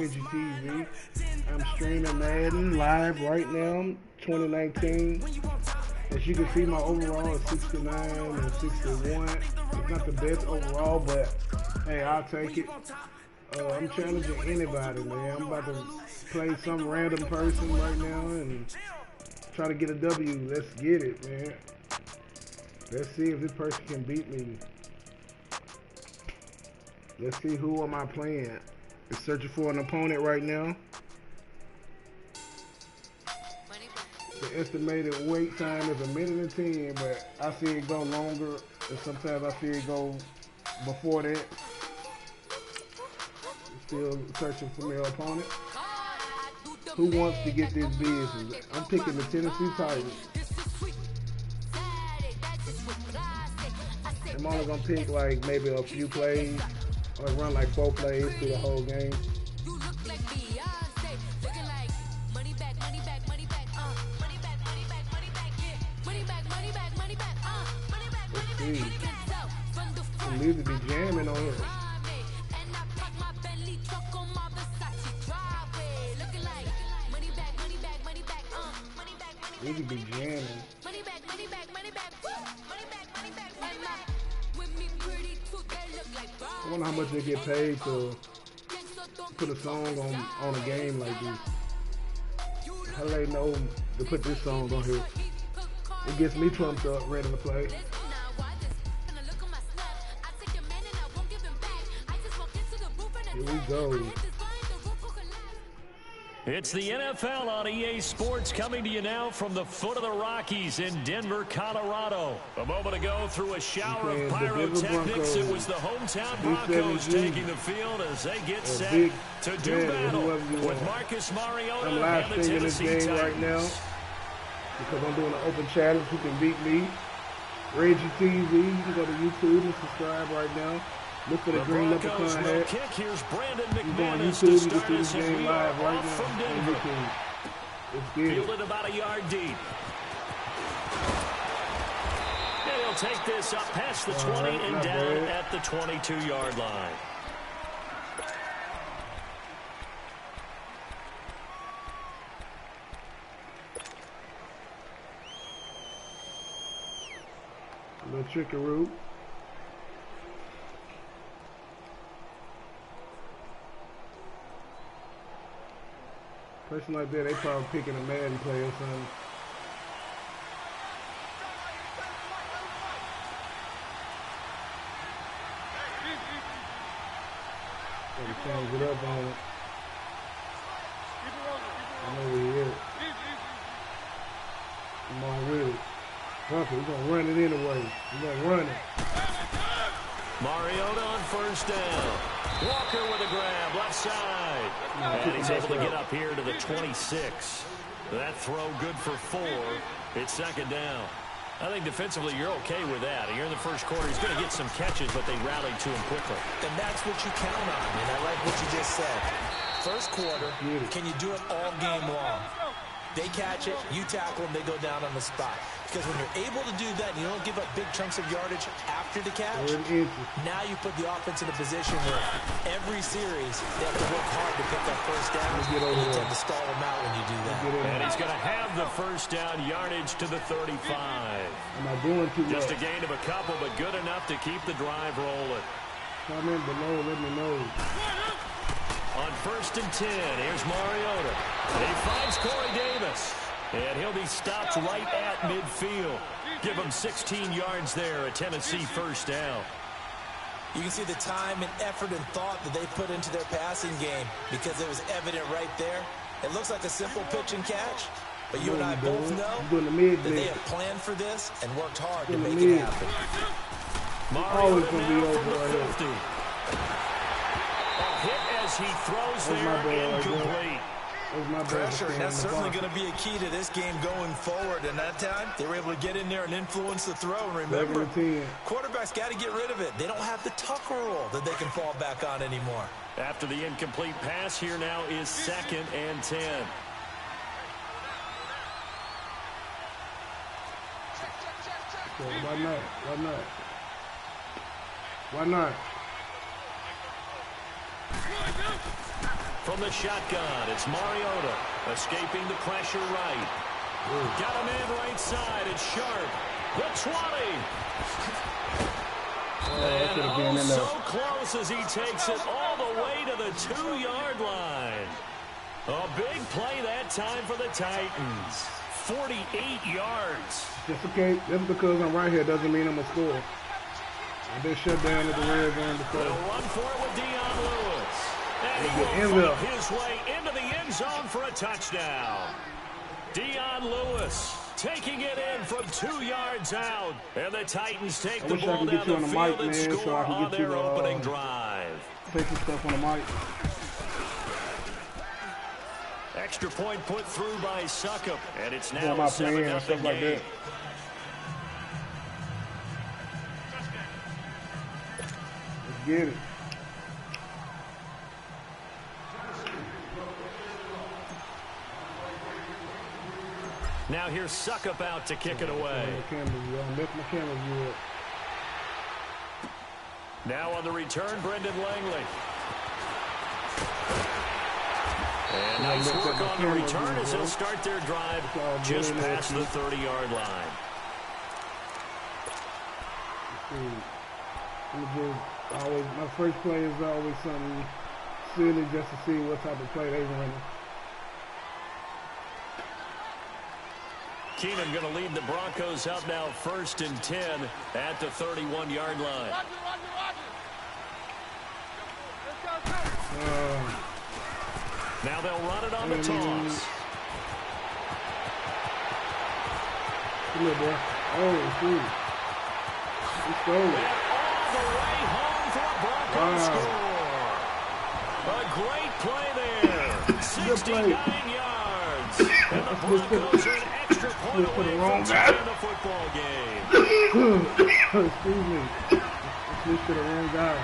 Reggie TV. I'm streaming Madden live right now, 2019. As you can see, my overall is 69 and 61. It's not the best overall, but hey, I'll take it. I'm challenging anybody, man. I'm about to play some random person right now and try to get a W. Let's get it, man. Let's see if this person can beat me. Let's see who am I playing. It's searching for an opponent right now. The estimated wait time is 1:10, but I see it go longer, and sometimes I see it go before that. Still searching for my opponent. Who wants to get this business? I'm picking the Tennessee Titans. I'm only gonna pick like maybe a few plays, or run like 4 plays through the whole game. Let's see. The music be jamming on here. Music be jamming. I wonder how much they get paid to put a song on a game like this. How do they know to put this song on here? It gets me pumped up, ready to play. Here we go. It's the NFL on EA Sports, coming to you now from the foot of the Rockies in Denver, Colorado. A moment ago, through a shower of pyrotechnics, it was the hometown Broncos taking the field as they get set to do battle with Marcus Mariota and the Tennessee Titans. Right now because I'm doing an open challenge. Who can beat me? Reggie TV. You can go to YouTube and subscribe right now. Look for the green leprechaun hat. Kick. Here's Brandon You go on McManus YouTube, to you can start see us this as game we are live right off now. from Denver. Let's get it. Fielded about a yard deep. And he'll take this up past the 20 and down at the 22-yard line. A little trickaroo. Person like that, they probably picking a Madden player or something. Gotta change it up on it. I know where he is. Come on with it. Fuck it, we're gonna run it anyway. We're gonna run it. Mariota on first down. Walker with a grab, left side. And he's able to get up here to the 26. That throw good for 4. It's second down. I think defensively you're okay with that. Here in the first quarter, he's going to get some catches, but they rallied to him quickly. And that's what you count on, and I like what you just said. First quarter, can you do it all game long? They catch it, you tackle them, they go down on the spot. Because when you're able to do that and you don't give up big chunks of yardage after the catch, now you put the offense in a position where every series they have to work hard to pick that first down, and you tend to stall them out when you do that. And he's going to have the first down, yardage to the 35. Am I doing too much? Just a gain of a couple, but good enough to keep the drive rolling. Comment below, let me know. On first and 10, here's Mariota. He finds Corey Davis. And he'll be stopped right at midfield. Give him 16 yards there, a Tennessee first down. You can see the time and effort and thought that they put into their passing game because it was evident right there. It looks like a simple pitch and catch, but you and I both know that they have planned for this and worked hard to make it happen. Mariota now from the 50. A hit as he throws there, incomplete. Pressure, and that's certainly going to be a key to this game going forward. And that time, they were able to get in there and influence the throw. And remember, quarterbacks got to get rid of it. They don't have the Tucker rule that they can fall back on anymore. After the incomplete pass, here now is 2nd and 10. So why not? Why not? Why not? From the shotgun, it's Mariota escaping the pressure right. Got him in right side. It's Sharp. The 20. And oh, so close as he takes it all the way to the 2-yard line. A big play that time for the Titans. 48 yards. Just okay. Just because I'm right here doesn't mean I'm going to score. I've been shut down at the red zone before. They'll run for it with Dion Lewis. And he will fight his way into the end zone for a touchdown. Dion Lewis taking it in from 2 yards out. And the Titans take the ball down the field and score on their opening drive. Take some stuff on the mic. Extra point put through by Suckup. And it's now a 7-0 game. Like that. Let's get it. Now here's Suckup out to kick it away. Now on the return, Brendan Langley. And nice work on the return as they'll start their drive just past the 30-yard line. My first play is always something silly just to see what type of play they run. Keenum going to lead the Broncos up now 1st and 10 at the 31-yard line. Now they'll run it on the toss. Come here, boy. Oh, shoot. Let's go. And all the way home for a Broncos score. A great play there. 69 yards. And the Broncos are an extra point away from tying the football game. Excuse me. Switch to the wrong guy.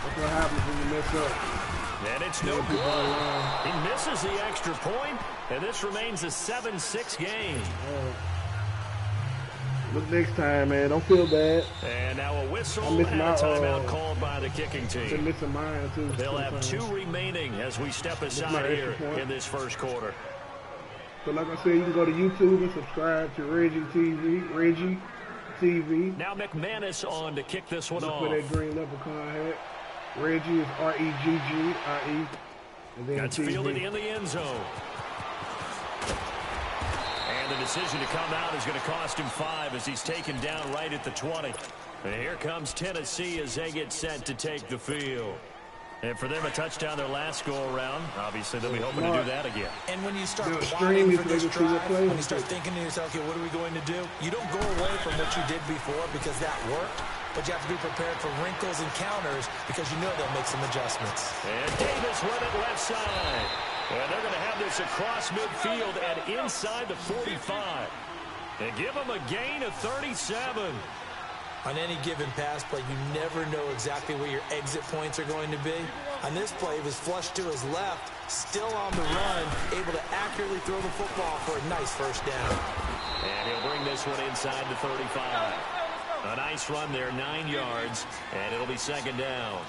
That's what happens when you mess up. And it's no good. He misses the extra point, and this remains a 7-6 game. Look next time, man. Don't feel bad. And now a whistle and a timeout called by the kicking team. Been missing mine too. They'll have 2 remaining as we step aside here in this first quarter. So like I said, you can go to YouTube and subscribe to Reggie TV. Now McManus on to kick this one off. Put that green leprechaun hat. Reggie is R-E-G-G-I-E. That's fielded in the end zone. And the decision to come out is going to cost him 5 as he's taken down right at the 20. And here comes Tennessee as they get set to take the field. And for them, a touchdown their last go-around. Obviously, they'll be hoping to do that again. And when you start plotting for this drive, when you start thinking to yourself, okay, what are we going to do? You don't go away from what you did before because that worked. But you have to be prepared for wrinkles and counters because you know they'll make some adjustments. And Davis went it left side. And they're going to have this across midfield and inside the 45. And give them a gain of 37. On any given pass play, you never know exactly where your exit points are going to be. On this play, he was flushed to his left, still on the run, able to accurately throw the football for a nice first down. And he'll bring this one inside the 35. A nice run there, 9 yards, and it'll be second down.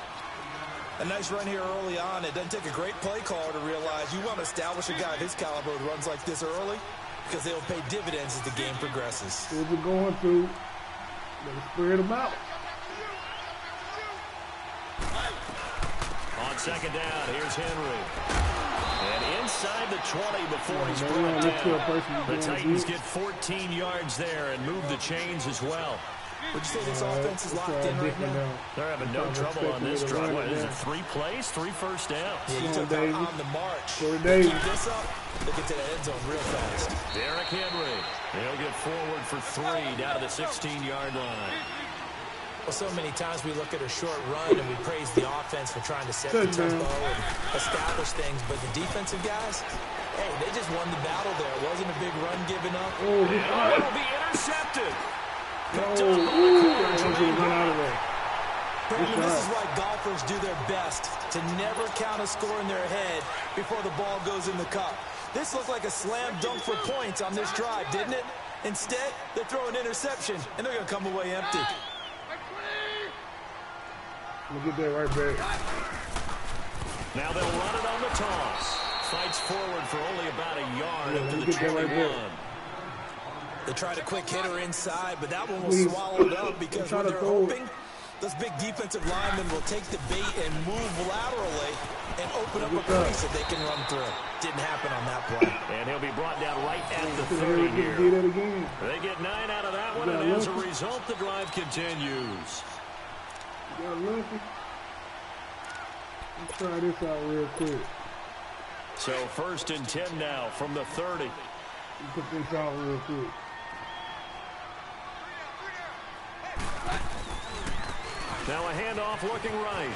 A nice run here early on. It doesn't take a great play caller to realize you want to establish a guy of his caliber who runs like this early because they'll pay dividends as the game progresses. Where's it going to? Better spread them out. On second down, here's Henry. And inside the 20 before he's brought down. The Titans get 14 yards there and move the chains as well. Would you say this offense is locked in right now? They're having no trouble on this drive. What is it, 3 plays, 3 first downs? Yeah, you took that on the march. Keep this up, they'll get to the end zone real fast. Derrick Henry. He'll get forward for 3 down to the 16-yard line. Well, so many times we look at a short run and we praise the offense for trying to set the tempo and establish things, but the defensive guys, hey, they just won the battle there. It wasn't a big run given up. Oh, it'll be intercepted. This is why golfers do their best to never count a score in their head before the ball goes in the cup. This looked like a slam dunk for points on this drive, didn't it? Instead, they throw an interception, and they're going to come away empty. Look at that right back. Now they'll run it on the toss. Fights forward for only about a yard up to the 21. They tried a quick hitter inside, but that one was swallowed up because when they're hoping, those big defensive linemen will take the bait and move laterally and open up a place that they can run through. Didn't happen on that play. And he'll be brought down right at the 30 here. They get 9 out of that one, and as a result, the drive continues. Let's try this out real quick. So 1st and 10 now from the 30. Put this out real quick. Now a handoff looking right.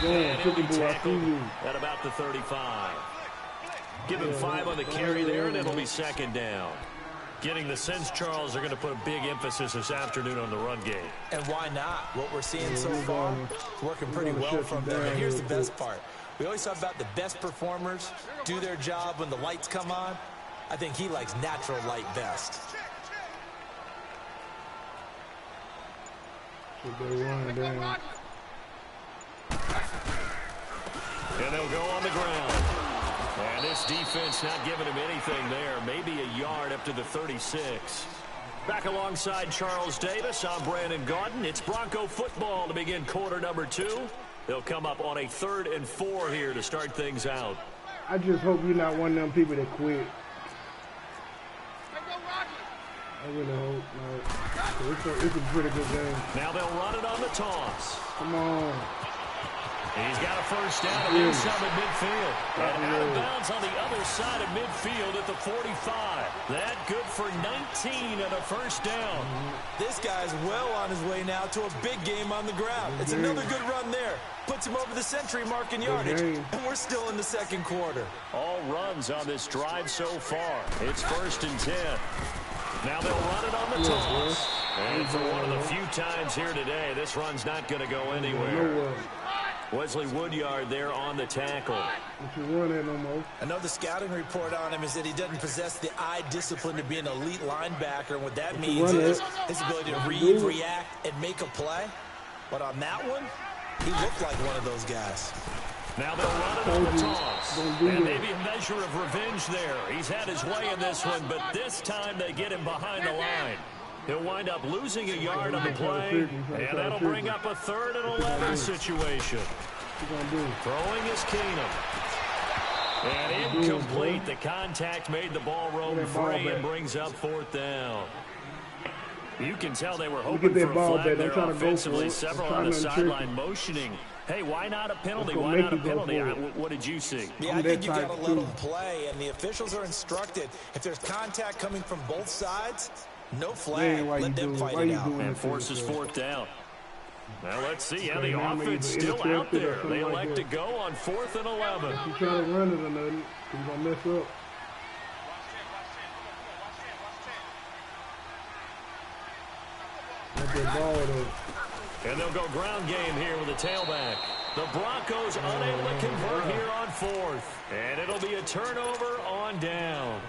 And he'll be tackled at about the 35. Give him 5 on the carry there, and it'll be 2nd down. Getting the sense, Charles, they're going to put a big emphasis this afternoon on the run game. And why not? What we're seeing so far is working pretty well from them. And here's the best part. We always talk about the best performers do their job when the lights come on. I think he likes natural light best. And they'll go on the ground. And this defense not giving him anything there. Maybe a yard up to the 36. Back alongside Charles Davis, I'm Brandon Gaudin. It's Bronco football to begin quarter number 2. They'll come up on a 3rd and 4 here to start things out. I just hope you're not one of them people that quit. I really hope not. It's a pretty good game. Now they'll run it on the toss. Come on. He's got a 1st down and some at midfield. And out of bounds on the other side of midfield at the 45. That good for 19 and a 1st down. This guy's well on his way now to a big game on the ground. It's another good run there. Puts him over the century mark in yardage. And we're still in the 2nd quarter. All runs on this drive so far. It's 1st and 10. Now they'll run it on the toss. And for one of the few times here today, this run's not going to go anywhere. Wesley Woodyard there on the tackle. I know the scouting report on him is that he doesn't possess the eye discipline to be an elite linebacker. And what that means is his ability to read, react, and make a play. But on that one, he looked like one of those guys. Now they'll run it on the toss. And maybe a measure of revenge there. He's had his way in this one, but this time they get him behind the line. He'll wind up losing a yard on the play, and that'll bring up a 3rd and 11 situation. Throwing is Keenum. And incomplete. The contact made the ball roam free and brings up 4th down. You can tell they were hoping for a flag there offensively. Several on the sideline motioning. Hey, why not a penalty? Why not a penalty? What did you see? Yeah, I think you got to let them play, and the officials are instructed. If there's contact coming from both sides, no flag. Let them fight it out. And forces 4th down. Now let's see. Yeah, the offense still out there. They elect to go on 4th and 11. You try to run it or nothing, you're going to mess up. That's that ball though. And they'll go ground game here with a tailback. The Broncos unable to convert here on 4th. And it'll be a turnover on downs.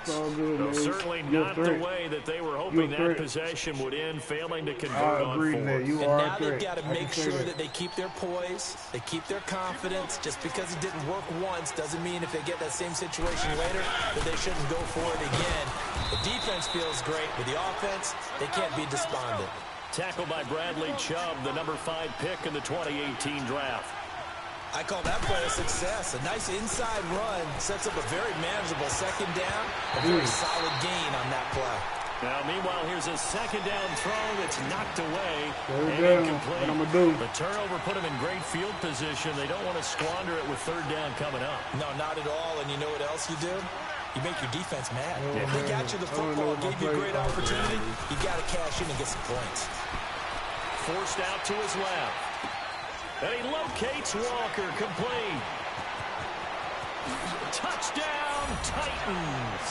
Certainly not the way that they were hoping that possession would end, failing to convert on 4th. And now they've got to make sure that they keep their poise, they keep their confidence. Just because it didn't work once doesn't mean if they get that same situation later that they shouldn't go for it again. The defense feels great. With the offense, they can't be despondent. Tackled by Bradley Chubb, the number 5 pick in the 2018 draft. I call that play a success. A nice inside run sets up a very manageable 2nd down. A very solid gain on that play. Now, meanwhile, here's a 2nd down throw that's knocked away and incomplete. The turnover put them in great field position. They don't want to squander it with 3rd down coming up. No, not at all. And you know what else you do? You make your defense mad. If they got you the football, gave you a great opportunity, you got to cash in and get some points. Forced out to his left. And he locates Walker, complete. Touchdown, Titans.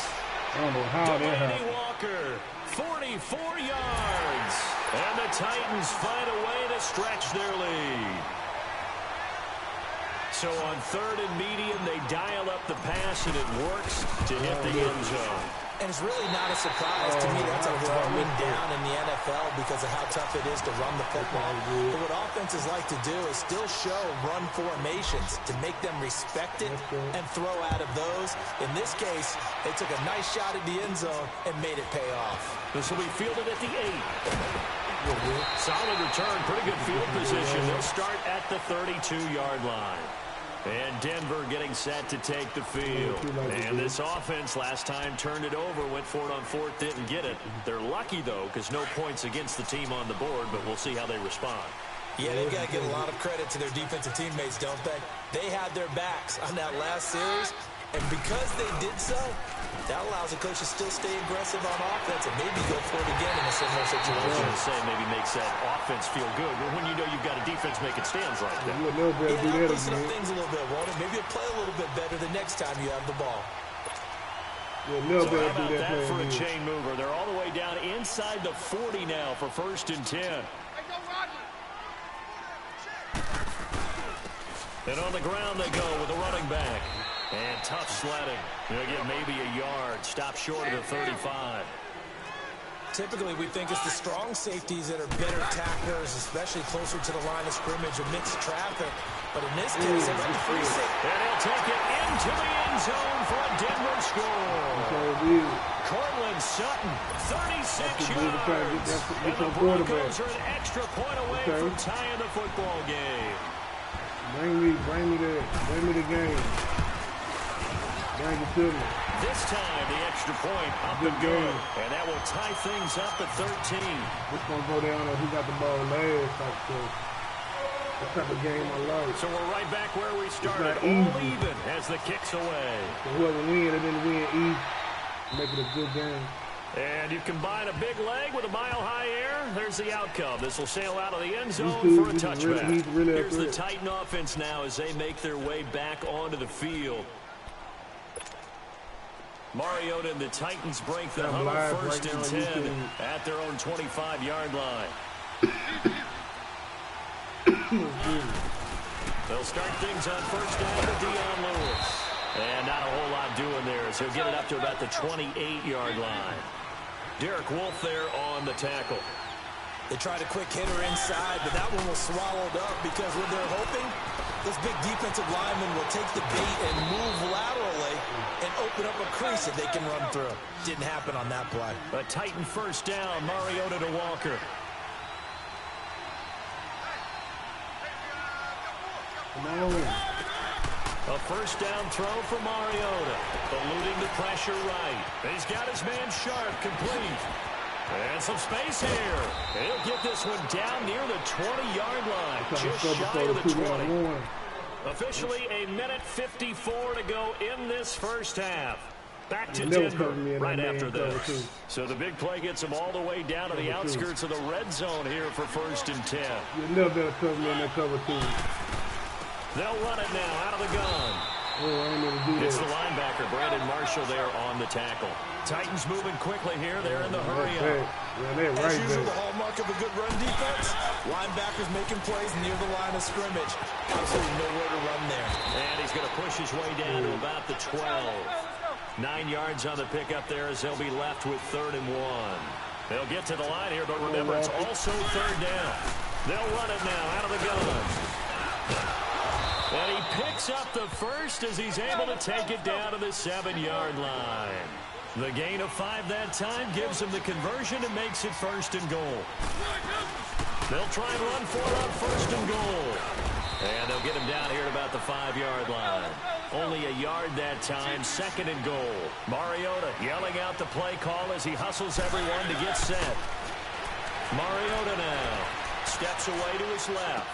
I don't know how that happened. Walker, 44 yards. And the Titans find a way to stretch their lead. So on 3rd and medium, they dial up the pass, and it works to hit the end zone. And it's really not a surprise. To me, that's a throwing down in the NFL because of how tough it is to run the football. But what offenses like to do is still show run formations to make them respect it and throw out of those. In this case, they took a nice shot at the end zone and made it pay off. This will be fielded at the 8. Solid return, pretty good field position. They'll start at the 32-yard line. And Denver getting set to take the field. And this offense last time turned it over, went for it on 4th, didn't get it. They're lucky, though, because no points against the team on the board, but we'll see how they respond. Yeah, they've got to give a lot of credit to their defensive teammates, don't they? They had their backs on that last series, and because they did so, that allows the coach to still stay aggressive on offense and maybe go for it again in a similar situation. I was going to say maybe makes that offense feel good. But when you know you've got a defense making stands like that. Yeah, loosen up things a little bit, won't it? Maybe you'll play a little bit better the next time you have the ball. So how about that for a chain mover? They're all the way down inside the 40 now for 1st and 10. And on the ground they go with a running back. And tough sledding. They'll get maybe a yard. Stop short of the 35. Typically, we think it's the strong safeties that are better tacklers, especially closer to the line of scrimmage amidst traffic. But in this case, they're at the free safety. And he'll take it into the end zone for a Denver score. Cortland Sutton, 36 yards. And the Broncos are an extra point away from tying the football game. Bring me the game. Bring it to me. This time, the extra point up and good. And that will tie things up at 13. This going to go down on who got the ball last. What type of game I like. So we're right back where we started. All even as the kick's away. So whoever wins, and then win easy. Make it a good game. And you combine a big leg with a mile-high air, there's the outcome. This will sail out of the end zone for a touchback. Here's the Titan offense now as they make their way back onto the field. Mariota and the Titans break the huddle 1st and 10 at their own 25-yard line. They'll start things on 1st down with Dion Lewis. And not a whole lot doing there, so he'll get it up to about the 28-yard line. Derek Wolfe there on the tackle. They tried a quick hitter inside, but that one was swallowed up because what they're hoping, this big defensive lineman will take the bait and move laterally and open up a crease that they can run through. Didn't happen on that play. A Titan 1st down, Mariota to Walker. A 1st down throw for Mariota. Eluding the pressure right. He's got his man Sharp complete. And some space here. He'll get this one down near the 20-yard line. Just shy of the 20. Officially a minute 54 to go in this 1st half. Back to Denver right after this. So the big play gets them all the way down to the outskirts of the red zone here for 1st and 10. You never better cover me in that cover 2. They'll run it now out of the gun. It's the linebacker, Brandon Marshall, there on the tackle. Titans moving quickly here. They're in the hurry-up. As usual, the hallmark of a good run defense, linebackers making plays near the line of scrimmage. Absolutely nowhere to run there. And he's going to push his way down to about the 12. 9 yards on the pickup there as they'll be left with 3rd and 1. They'll get to the line here, but remember, it's also 3rd down. They'll run it now out of the gun. And he picks up the 1st as he's able to take it down to the 7-yard line. The gain of 5 that time gives him the conversion and makes it 1st and goal. They'll try and run for it on 1st and goal. And they'll get him down here at about the 5-yard line. Only a yard that time, 2nd and goal. Mariota yelling out the play call as he hustles everyone to get set. Mariota now steps away to his left.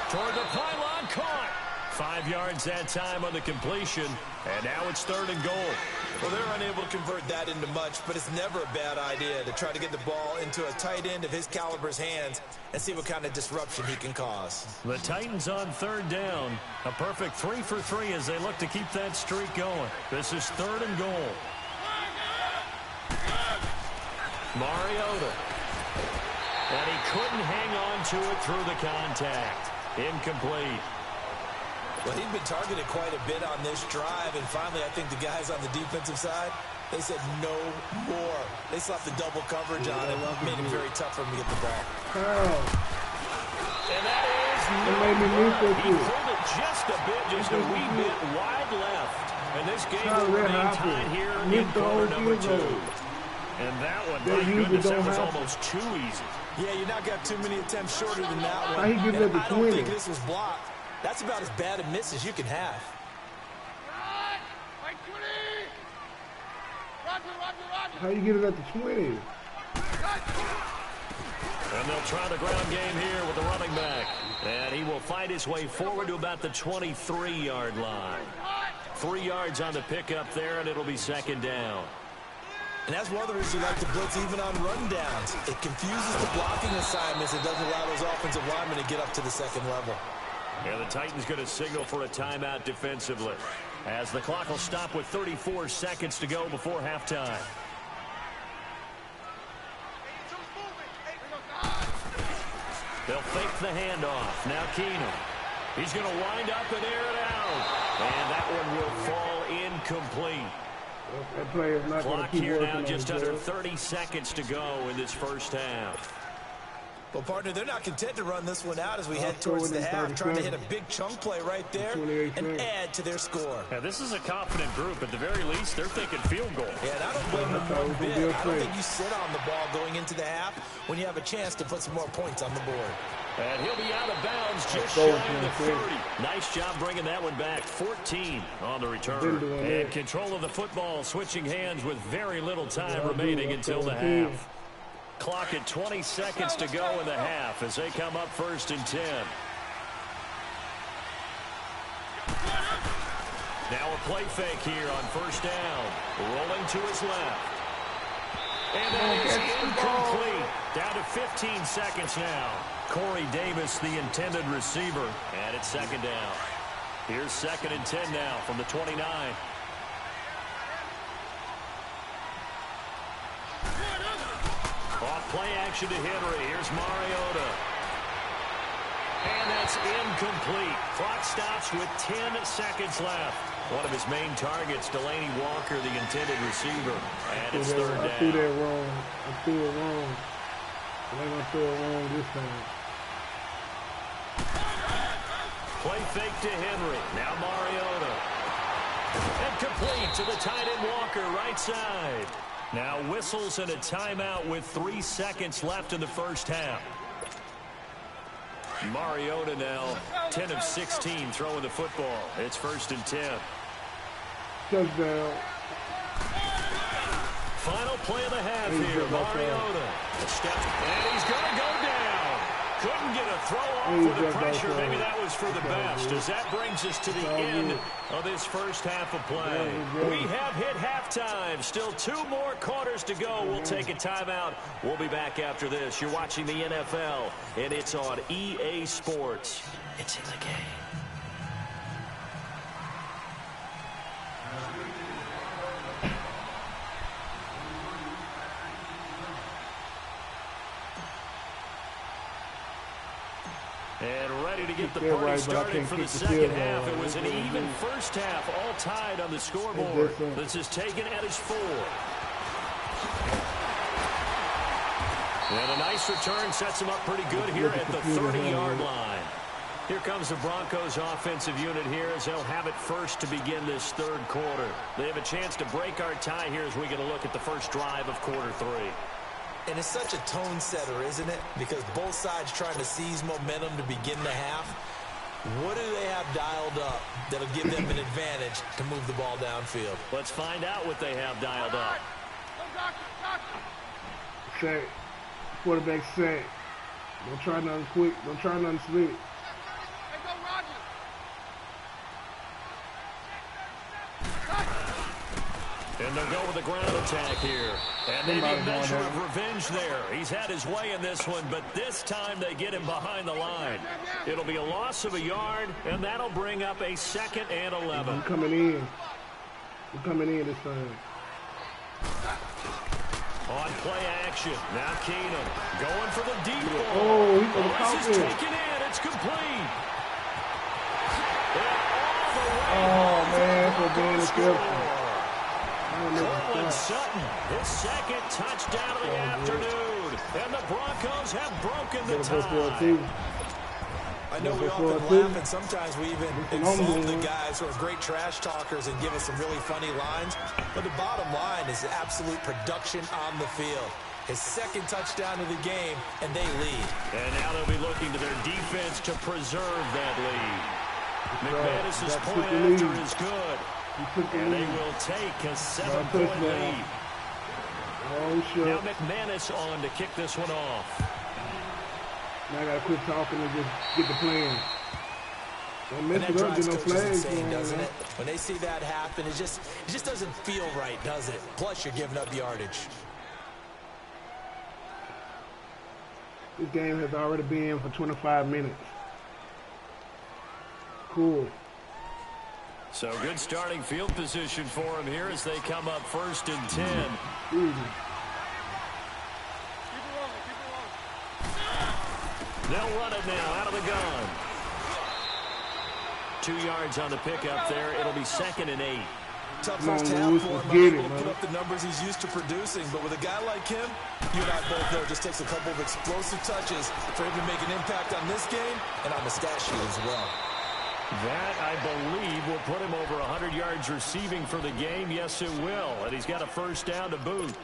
Toward the pylon, caught. 5 yards that time on the completion, and now it's 3rd and goal. Well, they're unable to convert that into much, but it's never a bad idea to try to get the ball into a tight end of his caliber's hands and see what kind of disruption he can cause. The Titans on 3rd down. A perfect 3 for 3 as they look to keep that streak going. This is 3rd and goal. Mariota. And he couldn't hang on to it through the contact. Incomplete. Well, he'd been targeted quite a bit on this drive, and finally I think the guys on the defensive side They said no more. They slapped the double coverage on him. Made it very tough for him to get the ball. And that is no. He pulled it just a bit, just a wee bit wide left. And this game will remain tied here in quarter number 2. And that one, my goodness, that was almost too easy. Yeah, you're not got too many attempts shorter than that one. I don't think this was blocked. That's about as bad a miss as you can have. How you get it at the 20? And they'll try the ground game here with the running back. And he will fight his way forward to about the 23-yard line. 3 yards on the pickup there, and it'll be second down. And that's one of the reasons you like to blitz even on rundowns. It confuses the blocking assignments. It doesn't allow those offensive linemen to get up to the second level. And the Titans going to signal for a timeout defensively, as the clock will stop with 34 seconds to go before halftime. They'll fake the handoff. Now Keenum. He's going to wind up and air it out. And that one will fall incomplete. That play is not Clock here now, just under 30 seconds to go in this first half. Well, partner, they're not content to run this one out as we head towards the half, trying to hit a big chunk play right there and add to their score. Yeah, this is a confident group. At the very least, they're thinking field goal. Yeah, and I don't blame them one bit. I don't think you sit on the ball going into the half when you have a chance to put some more points on the board. And he'll be out of bounds just shy of the 30. Nice job bringing that one back. 14 on the return. And control of the football switching hands with very little time remaining until the half. Clock at 20 seconds to go in the half as they come up first and 10. Now a play fake here on first down. Rolling to his left. And that is incomplete. Down to 15 seconds now. Corey Davis, the intended receiver. And it's second down. Here's second and 10 now from the 29. Off play action to Henry. Here's Mariota. And that's incomplete. Clock stops with 10 seconds left. One of his main targets, Delaney Walker, the intended receiver. And it's third down. I threw that wrong. I threw it wrong. I'm going to throw it wrong this time. Play fake to Henry. Now Mariota. And complete to the tight end Walker, right side. Now whistles and a timeout with 3 seconds left in the first half. Mariota now 10 of 16 throwing the football. It's first and 10. Touchdown. Final play of the half here. Mariota. And he's going to go down. Couldn't get a throw off with the pressure. Maybe that was for the best, as that brings us to the end of this first half of play. We have hit halftime. Still 2 more quarters to go. We'll take a timeout. We'll be back after this. You're watching the NFL, and it's on EA Sports. It's in the game. And ready to get the party started for the second half. It was an even first half, all tied on the scoreboard. This is taken at his 4. And a nice return sets him up pretty good here at the 30-yard line. Here comes the Broncos offensive unit here as they'll have it first to begin this third quarter. They have a chance to break our tie here as we get a look at the first drive of quarter 3. And it's such a tone setter, isn't it? Because both sides trying to seize momentum to begin the half. What do they have dialed up that'll give them an advantage to move the ball downfield? Let's find out what they have dialed up. Set. Quarterback set. Don't try nothing quick. Don't try nothing slick. And they'll go with a ground attack here. And maybe a measure of revenge there. He's had his way in this one, but this time they get him behind the line. It'll be a loss of a yard, and that'll bring up a 2nd and 11. I'm coming in. I'm coming in this time. On play action. Now Keenum going for the deep ball. Oh, he's going to pop This is taken in. It's complete. Oh, man, for being a careful. Cortland Sutton, his second touchdown of the afternoon. And the Broncos have broken the tie. I know we often laugh, and sometimes we even insult the guys who are great trash talkers and give us some really funny lines. But the bottom line is absolute production on the field. His second touchdown of the game, and they lead. And now they'll be looking to their defense to preserve that lead. McManus's point after is good. And they will take a 7-point lead. Now McManus on to kick this one off. Now I got to quit talking and just get the plan. And that drives coaches insane, doesn't it? When they see that happen, it just doesn't feel right, does it? Plus, you're giving up yardage. This game has already been for 25 minutes. Cool. So good starting field position for him here as they come up 1st and 10. They'll run it now out of the gun. 2 yards on the pickup there. It'll be 2nd and 8. Tough first half for him. He'll put up the numbers he's used to producing, but with a guy like him, you and I both know it just takes a couple of explosive touches for him to make an impact on this game and on the stat sheet as well. That, I believe, will put him over 100 yards receiving for the game. Yes, it will. And he's got a first down to boot.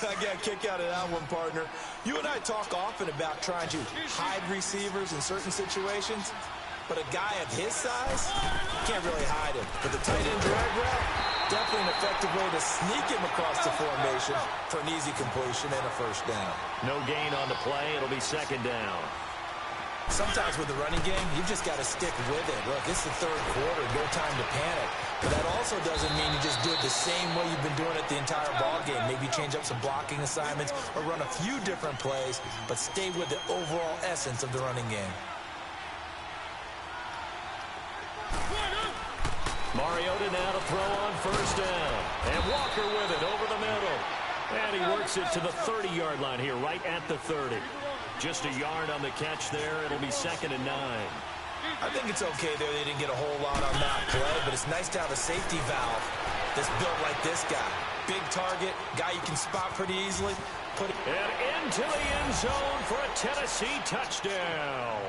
I got a kick out of that one, partner. You and I talk often about trying to hide receivers in certain situations, but a guy of his size, you can't really hide him. But the tight end drag route, definitely an effective way to sneak him across the formation for an easy completion and a first down. No gain on the play. It'll be 2nd down. Sometimes with the running game, you've just got to stick with it. Look, it's the 3rd quarter, no time to panic. But that also doesn't mean you just do it the same way you've been doing it the entire ball game. Maybe change up some blocking assignments or run a few different plays, but stay with the overall essence of the running game. Mariota now to throw on 1st down. And Walker with it over the middle. And he works it to the 30-yard line here, right at the 30. Just a yard on the catch there. It'll be 2nd and 9. I think it's okay there. They didn't get a whole lot on that play, but it's nice to have a safety valve that's built like this guy. Big target, guy you can spot pretty easily. And into the end zone for a Tennessee touchdown.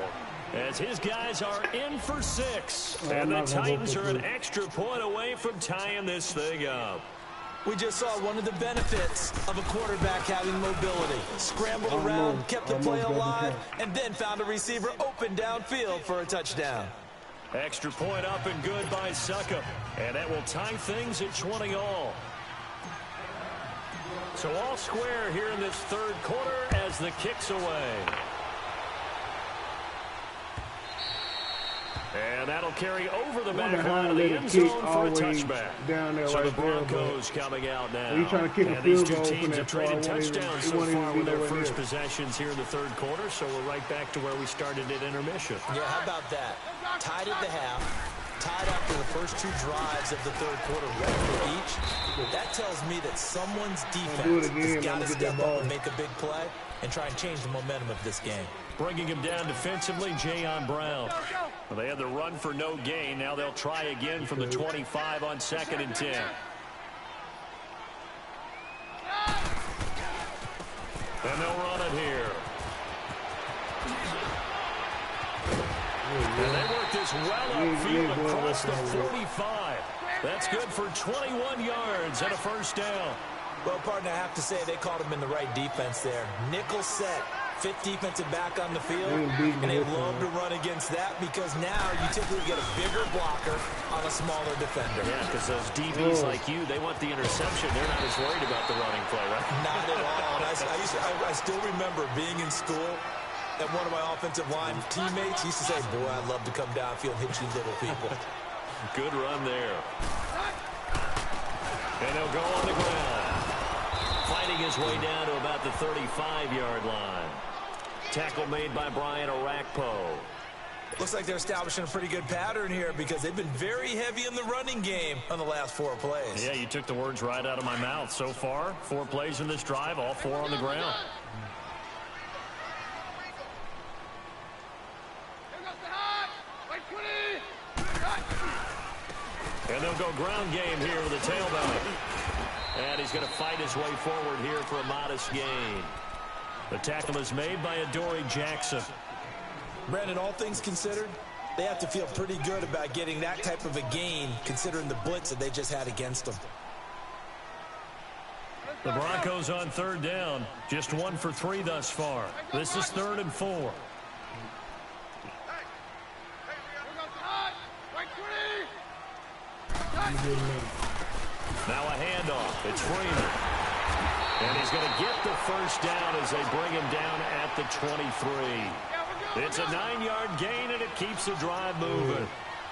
As his guys are in for 6. And the Titans are an extra point away from tying this thing up. We just saw one of the benefits of a quarterback having mobility. Scrambled around, kept the play alive, and then found a receiver open downfield for a touchdown. Extra point up and good by Succop. And that will tie things at 20 all. So all square here in this 3rd quarter as the kick's away. And that'll carry over the back line of the end zone for a touchback. So the Broncos coming out now. And these two teams have traded touchdowns so far with their first possessions here in the 3rd quarter. So we're right back to where we started at intermission. Yeah, how about that? Tied at the half. Tied after the first 2 drives of the 3rd quarter, ready for each. That tells me that someone's defense has got to step up and make a big play and try and change the momentum of this game. Bringing him down defensively, Jayon Brown. Well, they had the run for no gain. Now they'll try again from the 25 on 2nd and 10. And they'll run it here. And they work this well upfield across the 45. That's good for 21 yards and a first down. Well, partner, I have to say they called him in the right defense there. Nickel set, 5th defensive back on the field, and they love to run against that because now you typically get a bigger blocker on a smaller defender. Yeah, because those DBs like you, they want the interception. They're not as worried about the running play, right? Not at all. And I still remember being in school, and one of my offensive line teammates used to say, boy, I'd love to come downfield and hit you little people. Good run there. And they'll go on the ground. Fighting his way down to about the 35-yard line. Tackle made by Brian Orakpo. Looks like they're establishing a pretty good pattern here because they've been very heavy in the running game on the last 4 plays. Yeah, you took the words right out of my mouth. So far, 4 plays in this drive, all 4 on the ground. And they'll go ground game here with a tailback. And he's going to fight his way forward here for a modest gain. The tackle is made by Adoree Jackson. Brandon, all things considered, they have to feel pretty good about getting that type of a gain considering the blitz that they just had against them. The Broncos on third down. Just 1 for 3 thus far. This is 3rd and 4. Now a handoff. It's Freeman. And he's going to get the first down as they bring him down at the 23. It's a 9-yard gain, and it keeps the drive moving.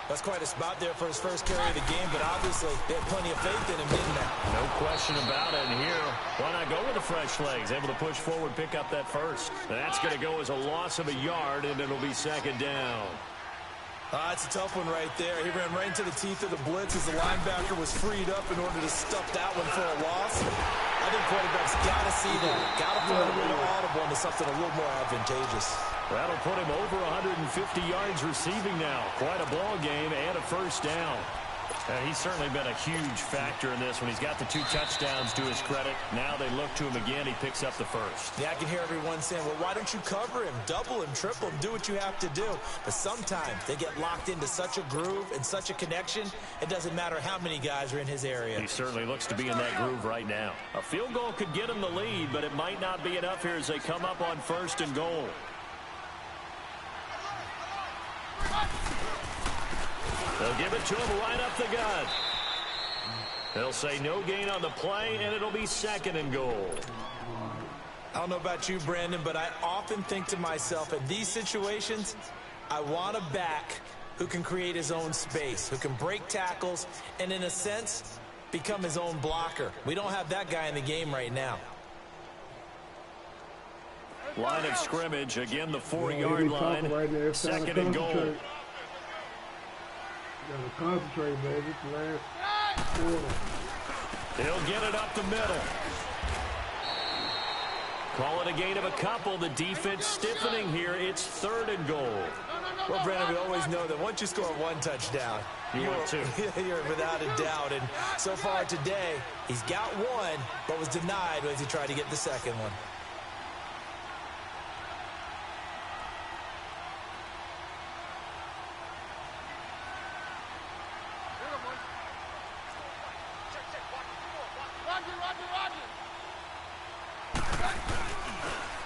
That's quite a spot there for his first carry of the game, but obviously they have plenty of faith in him, didn't they? No question about it. And here, why not go with the fresh legs? Able to push forward, pick up that first. That's going to go as a loss of a yard, and it'll be 2nd down. It's a tough one right there. He ran right into the teeth of the blitz as the linebacker was freed up in order to stuff that one for a loss. I think quarterbacks got to see that. Got to find a way to audible into something a little more advantageous. That'll put him over 150 yards receiving now. Quite a ball game and a first down. He's certainly been a huge factor in this when he's got the 2 touchdowns to his credit. Now they look to him again. He picks up the first. Yeah, I can hear everyone saying, well, why don't you cover him, double him, triple him, do what you have to do. But sometimes they get locked into such a groove and such a connection, it doesn't matter how many guys are in his area. He certainly looks to be in that groove right now. A field goal could get him the lead, but it might not be enough here as they come up on 1st and goal. They'll give it to him right up the gut. They'll say no gain on the play, and it'll be 2nd and goal. I don't know about you, Brandon, but I often think to myself, in these situations, I want a back who can create his own space, who can break tackles, and in a sense, become his own blocker. We don't have that guy in the game right now. Line of scrimmage, again the 4-yard line, right 2nd and goal. Gotta concentrate, baby. It's the last quarter. He'll get it up the middle. Call it a gain of a couple. The defense stiffening here. It's 3rd and goal. Well, Brandon, we always know that once you score 1 touchdown, you're without a doubt. And so far today, he's got 1, but was denied as he tried to get the 2nd one.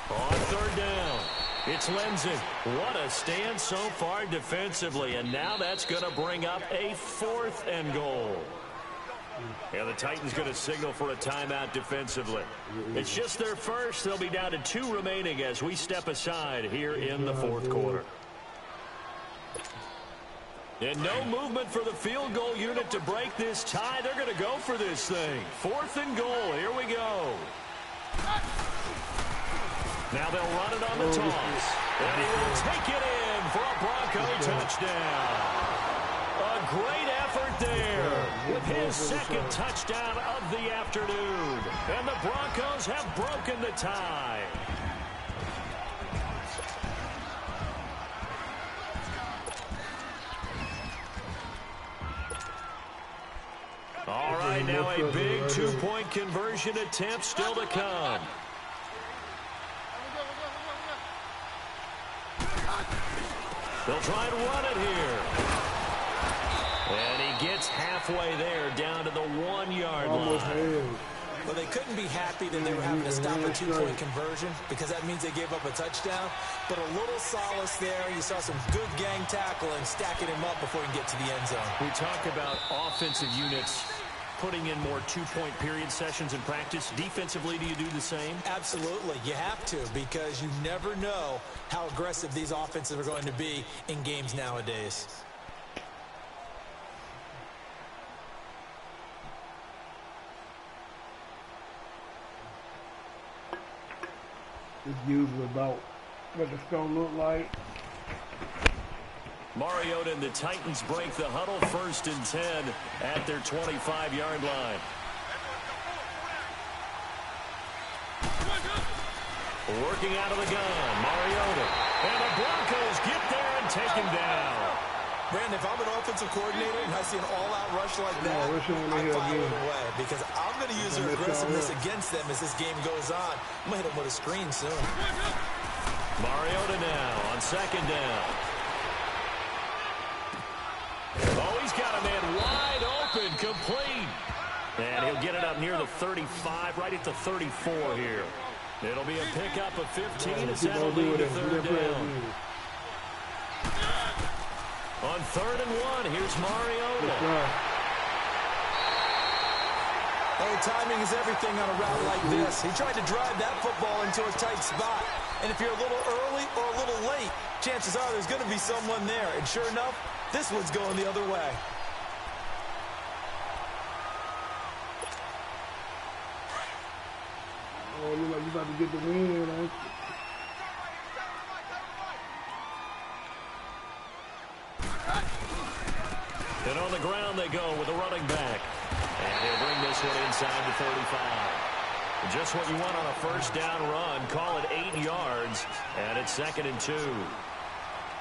On 3rd down, it's Lindsey. What a stand so far defensively, and now that's going to bring up a 4th and goal. And the Titans going to signal for a timeout defensively. It's just their first. They'll be down to 2 remaining as we step aside here in the 4th quarter. And no movement for the field goal unit to break this tie. They're going to go for this thing. 4th and goal. Here we go. Now they'll run it on the toss. And he will take it in for a Bronco touchdown. A great effort there with his 2nd touchdown of the afternoon. And the Broncos have broken the tie. All right, now a big 2-point conversion attempt still to come. They'll try and run it here. And he gets halfway there down to the 1-yard line. Well, they couldn't be happy that they were having to stop a 2-point conversion because that means they gave up a touchdown. But a little solace there. You saw some good gang tackling, stacking him up before he can get to the end zone. We talk about offensive units putting in more 2-point period sessions in practice. Defensively, do you do the same? Absolutely. You have to because you never know how aggressive these offenses are going to be in games nowadays. It's usually about what it's going to look like. Mariota and the Titans break the huddle, 1st and 10 at their 25-yard line. Working out of the gun, Mariota. And the Broncos get there and take him down. Brandon, if I'm an offensive coordinator and I see an all-out rush like that, I file it away because I'm going to use their aggressiveness against them as this game goes on. I'm going to hit them with a screen soon. Mariota now on second down. Oh, he's got a man wide open, complete. And he'll get it up near the 35, right at the 34 here. It'll be a pickup of 15 as that'll lead to third down. On 3rd and 1, here's Mariota. Oh, timing is everything on a route like this. He tried to drive that football into a tight spot. And if you're a little early or a little late, chances are there's going to be someone there. And sure enough, this one's going the other way. Oh, you know, you about to get the win, man. And on the ground they go with a running back. And they'll bring this one inside the 35. Just what you want on a first down run. Call it 8 yards. And it's 2nd and 2.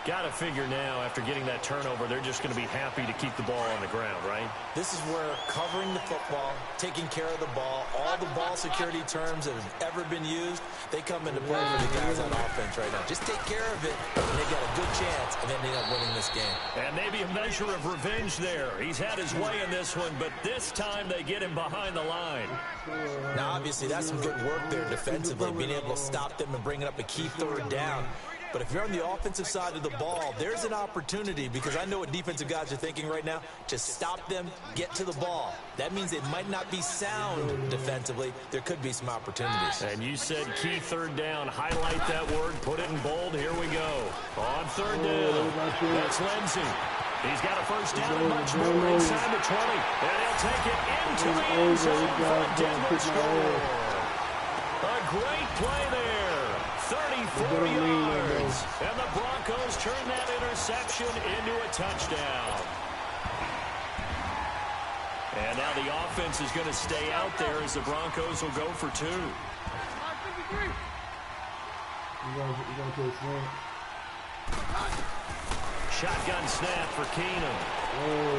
Got to figure now, after getting that turnover, they're just going to be happy to keep the ball on the ground, right? This is where covering the football, taking care of the ball, all the ball security terms that have ever been used, they come into play for the guys on offense right now. Just take care of it, and they've got a good chance of ending up winning this game. And maybe a measure of revenge there. He's had his way in this one, but this time they get him behind the line. Now, obviously, that's some good work there defensively, being able to stop them and bringing up a key 3rd down. But if you're on the offensive side of the ball, there's an opportunity, because I know what defensive guys are thinking right now. Just stop them, get to the ball. That means it might not be sound defensively. There could be some opportunities. And you said key 3rd down. Highlight that word. Put it in bold. Here we go. On 3rd down. That's Lindsey. He's got a first down and much more inside the 20. And he'll take it into the end zone for a Denver score. A great play there. 34 yards. And the Broncos turn that interception into a touchdown. And now the offense is going to stay out there as the Broncos will go for 2. Shotgun snap for Keenum.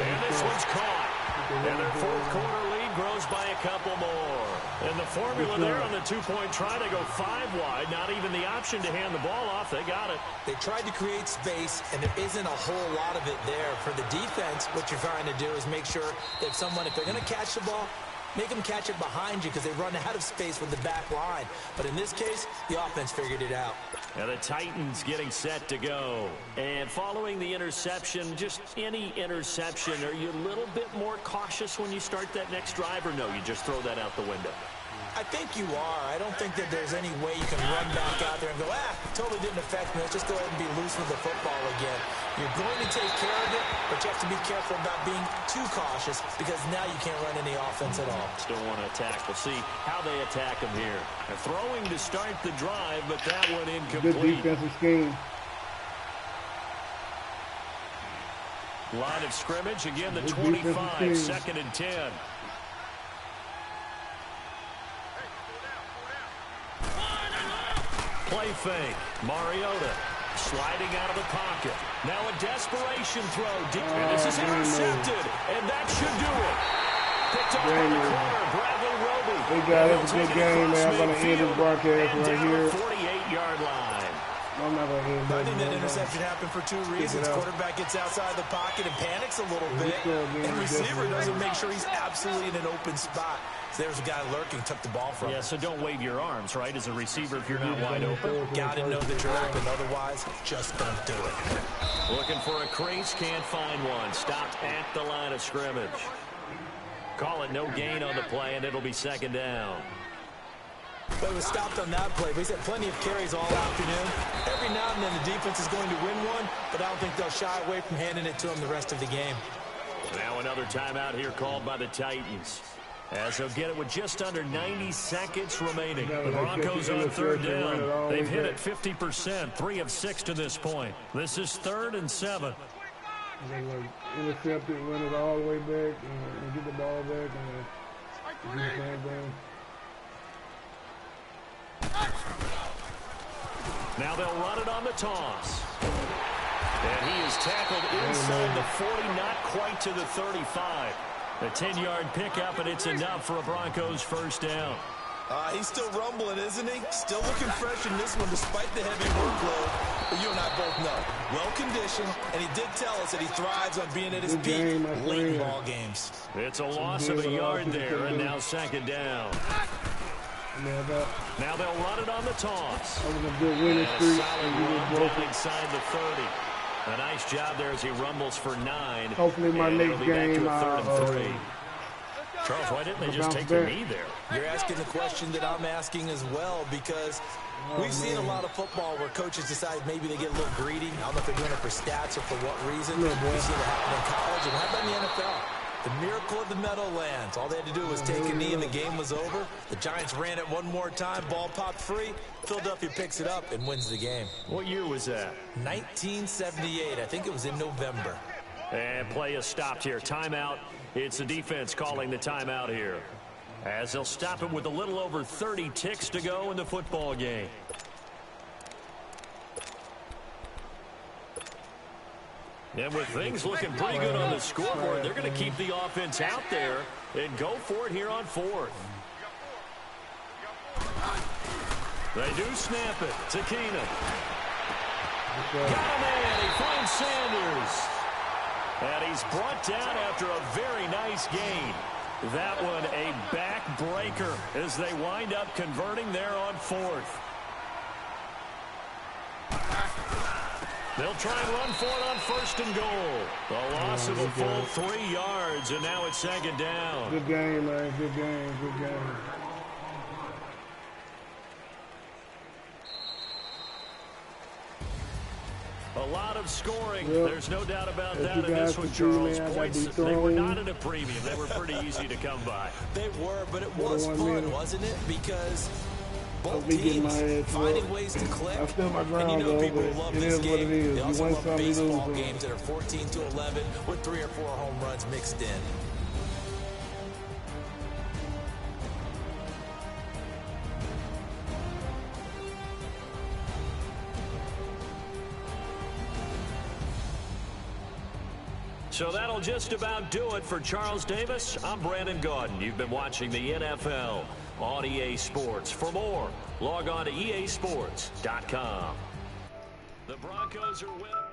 And this one's caught. And their 4th quarter lead grows by a couple more. And the formula there on the 2-point try to go 5 wide. Not even the option to hand the ball off. They got it. They tried to create space, and there isn't a whole lot of it there. For the defense, what you're trying to do is make sure that if they're going to catch the ball, make them catch it behind you because they run out of space with the back line. But in this case, the offense figured it out. Now the Titans getting set to go. And following the interception, just any interception, are you a little bit more cautious when you start that next drive, or no, you just throw that out the window? I think you are. I don't think that there's any way you can run back out there and go, totally didn't affect me. Let's just go ahead and be loose with the football again. You're going to take care of it, but you have to be careful about being too cautious because now you can't run any offense at all. Still want to attack. We'll see how they attack him here. They're throwing to start the drive, but that one incomplete. Good defensive scheme. Line of scrimmage, again, the 25, 2nd and 10. Play fake. Mariota sliding out of the pocket. Now a desperation throw. And this is intercepted. And that should do it. Picked off by the corner, Bradley Roby. They got it. It's a good game, man. I'm going to end this broadcast right here. 48-yard line. I'm not going to end that. I think that interception happened for 2 reasons. Quarterback gets outside the pocket and panics a little bit. And receiver doesn't make sure he's absolutely in an open spot. So there's a guy lurking, took the ball from him. Yeah, so don't wave your arms, right, as a receiver if you're not wide open. Got to know that you're open. Otherwise, just don't do it. Looking for a crease, can't find one. Stopped at the line of scrimmage. Call it no gain on the play, and it'll be 2nd down. But it was stopped on that play. But he's had plenty of carries all afternoon. Every now and then the defense is going to win one, but I don't think they'll shy away from handing it to him the rest of the game. Now another timeout here called by the Titans, as they'll get it with just under 90 seconds remaining. The Broncos on 3rd down. They've hit it 50%, 3 of 6 to this point. This is 3rd and 7. They intercept it, run it all the way back, and get the ball back, and do the same thing. Now they'll run it on the toss. And he is tackled inside the 40, not quite to the 35. A 10-yard pickup, and it's enough for a Broncos first down. He's still rumbling, isn't he? Still looking fresh in this one despite the heavy workload. But you and I both know, well-conditioned, and he did tell us that he thrives on being at his peak late in ball games. It's a loss of a yard there, and now second down. Now they'll run it on the toss. That was a good winning streak. Down inside the 30. A nice job there as he rumbles for 9. Hopefully my next game Charles, why didn't they just take the knee there? You're asking the question that I'm asking as well, because we've seen a lot of football where coaches decide maybe they get a little greedy. I don't know if they're doing it for stats or for what reason. We've seen it happen in college, and how about in the NFL? The miracle of the Meadowlands. All they had to do was take a knee and the game was over. The Giants ran it one more time. Ball popped free. Philadelphia picks it up and wins the game. What year was that? 1978. I think it was in November. And play is stopped here. Timeout. It's the defense calling the timeout here, as they'll stop it with a little over 30 ticks to go in the football game. And with things looking pretty good on the scoreboard, they're going to keep the offense out there and go for it here on 4th. They do snap it to Keenum. Got him in. He finds Sanders. And he's brought down after a very nice gain. That one a backbreaker as they wind up converting there on 4th. They'll try and run for it on 1st and goal. The loss of a full 3 yards, and now it's second down. Good game, man. Good game. Good game. A lot of scoring. Yep. There's no doubt about that in this one, Charles. Points, they were not at a premium. They were pretty easy to come by. They were, but it was fun, wasn't it? Because both teams finding ways to click. I feel my ground, and you know people who love this game. They also love baseball games that are 14-11 with 3 or 4 home runs mixed in. So that'll just about do it for Charles Davis. I'm Brandon Gaudin. You've been watching the NFL on EA Sports. For more, log on to easports.com. The Broncos are winning.